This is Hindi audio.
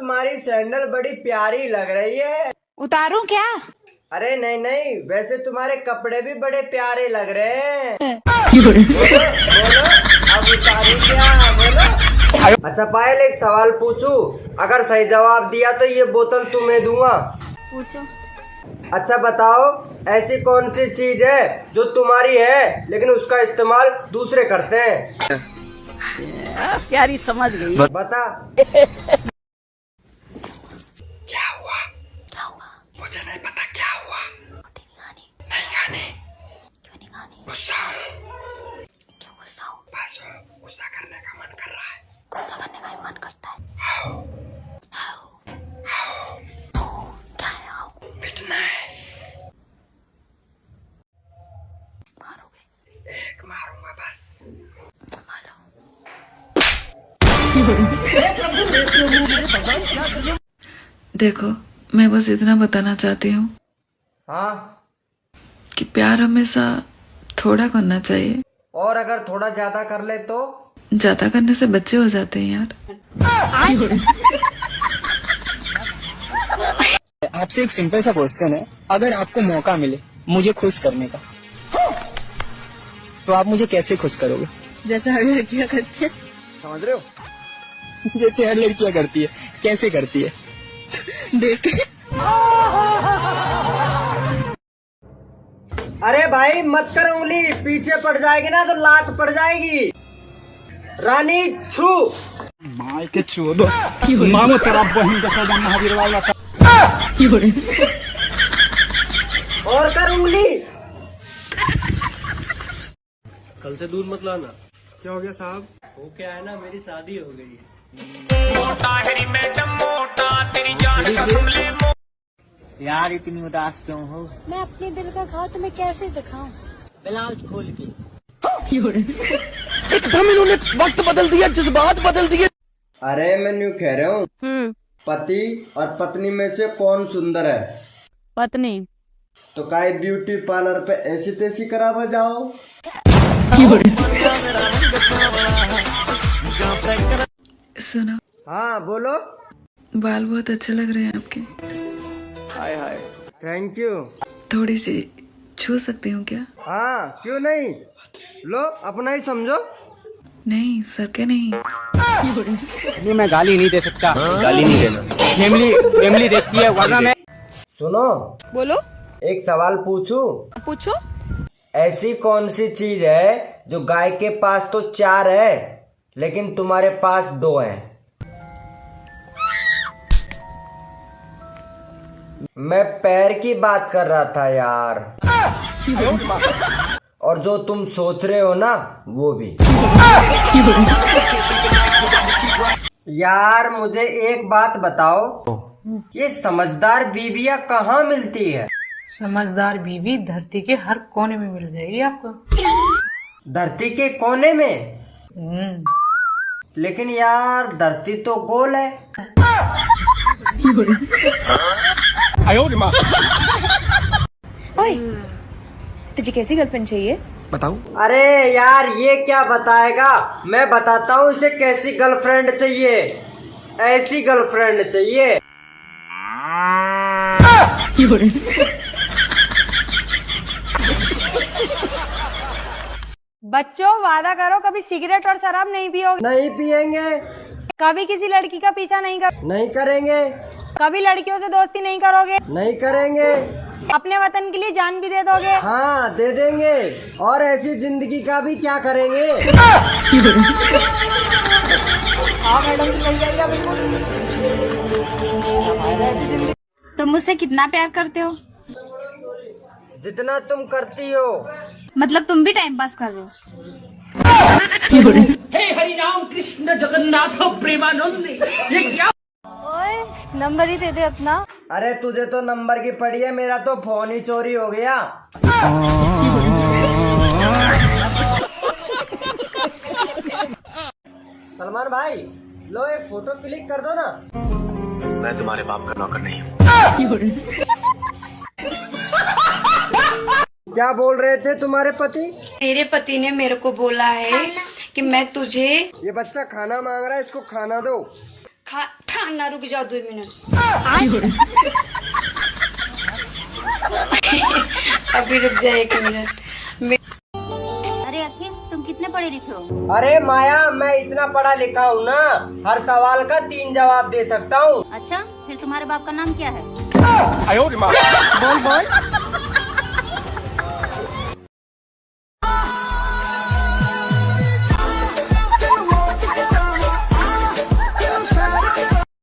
तुम्हारी सैंडल बड़ी प्यारी लग रही है। उतारूं क्या? अरे नहीं नहीं, वैसे तुम्हारे कपड़े भी बड़े प्यारे लग रहे हैं। बोलो, अब उतारूं क्या? बोलो। अच्छा पायल, एक सवाल पूछूं? अगर सही जवाब दिया तो ये बोतल तुम्हें दूंगा। पूछो। अच्छा बताओ, ऐसी कौन सी चीज है जो तुम्हारी है लेकिन उसका इस्तेमाल दूसरे करते हैं? प्यारी समझ गई। बता। क्या हुआ? मुझे नहीं पता क्या हुआ। नहीं खाने। क्यों नहीं खानी? गुस्सा। क्यों गुस्सा हो? बस गुस्सा करने का मन कर रहा है। गुस्सा करने का ही मन करता है। क्या है? आओ। पिटना है। मारोगे? एक मारूंगा बस। देखो, मैं बस इतना बताना चाहती हूँ हाँ, कि प्यार हमेशा थोड़ा करना चाहिए। और अगर थोड़ा ज्यादा कर ले तो? ज्यादा करने से बच्चे हो जाते हैं यार। आपसे एक सिंपल सा क्वेश्चन है, अगर आपको मौका मिले मुझे खुश करने का, तो आप मुझे कैसे खुश करोगे? जैसे हर लड़कियां करती है। समझ रहे हो? जैसे हर लड़कियां करती है। कैसे करती है? देख के। अरे भाई मत कर उंगली, पीछे पड़ जाएगी ना तो लात पड़ जाएगी। रानी छू। माय के चोदो मामो तेरा बहन का सौदा महावीर वाला था। और कर उंगली। कल से दूध मत लाना। क्या हो गया साहब? वो क्या है ना, मेरी शादी हो गई है। यार इतनी उदास क्यों हो? मैं अपने दिल का घाव तुम्हें कैसे दिखाऊं? ब्लाउज खोल के। एकदम इन्होंने वक्त बदल दिया, जज्बात बदल दिए। अरे मैं न्यू कह रहा हूँ, पति और पत्नी में से कौन सुंदर है? पत्नी। तो काहे ब्यूटी पार्लर पे ऐसी तैसी करा जाओ। सुनो, हाँ बोलो। बाल बहुत अच्छे लग रहे हैं आपके। हाय हाय, थैंक यू। थोड़ी सी छू सकती हूँ क्या? हाँ क्यों नहीं, लो अपना ही समझो। नहीं सर के नहीं। नहीं मैं गाली नहीं दे सकता। गाली नहीं देना। फैमिली देखती है वरना मैं। सुनो, बोलो। एक सवाल पूछूं? पूछो। ऐसी कौन सी चीज है जो गाय के पास तो 4 है लेकिन तुम्हारे पास 2 है? मैं पैर की बात कर रहा था यार। और जो तुम सोच रहे हो ना वो भी। यार मुझे एक बात बताओ, ये समझदार बीवियां कहाँ मिलती है? समझदार बीवी धरती के हर कोने में मिल जाएगी आपको। धरती के कोने में? लेकिन यार धरती तो गोल है। ओए, तुझे कैसी गर्लफ्रेंड चाहिए? बताऊं? अरे यार ये क्या बताएगा, मैं बताता हूँ इसे कैसी गर्लफ्रेंड चाहिए। ऐसी गर्लफ्रेंड चाहिए। बच्चों वादा करो कभी सिगरेट और शराब नहीं पियोगे। नहीं पिएंगे। कभी किसी लड़की का पीछा नहीं नहीं करेंगे। कभी लड़कियों से दोस्ती नहीं करोगे। नहीं करेंगे। अपने वतन के लिए जान भी दे दोगे। हाँ दे देंगे। और ऐसी जिंदगी का भी क्या करेंगे? हाँ मैडम तैयारियां बिल्कुल। तुम मुझसे कितना प्यार करते हो? जितना तुम करती हो। मतलब तुम भी टाइम पास कर रहे हो? हे हरि राम कृष्ण जगन्नाथ प्रेमानंद। ये क्या? ओए नंबर ही दे दे अपना। अरे तुझे तो नंबर की पड़ी है, मेरा तो फोन ही चोरी हो गया। सलमान भाई लो एक फोटो क्लिक कर दो ना। मैं तुम्हारे बाप का नौकर नहीं हूँ। क्या बोल रहे थे तुम्हारे पति? मेरे पति ने मेरे को बोला है कि मैं तुझे ये बच्चा खाना मांग रहा है, इसको खाना दो। खाना अन्ना रुक जाओ 2 मिनट अभी रुक जाए 1 मिनट। अरे अखिल, तुम कितने पढ़े लिखे हो? अरे माया, मैं इतना पढ़ा लिखा हूँ ना, हर सवाल का 3 जवाब दे सकता हूँ। अच्छा, फिर तुम्हारे बाप का नाम क्या है? आयो रे माँ। बोल बोल।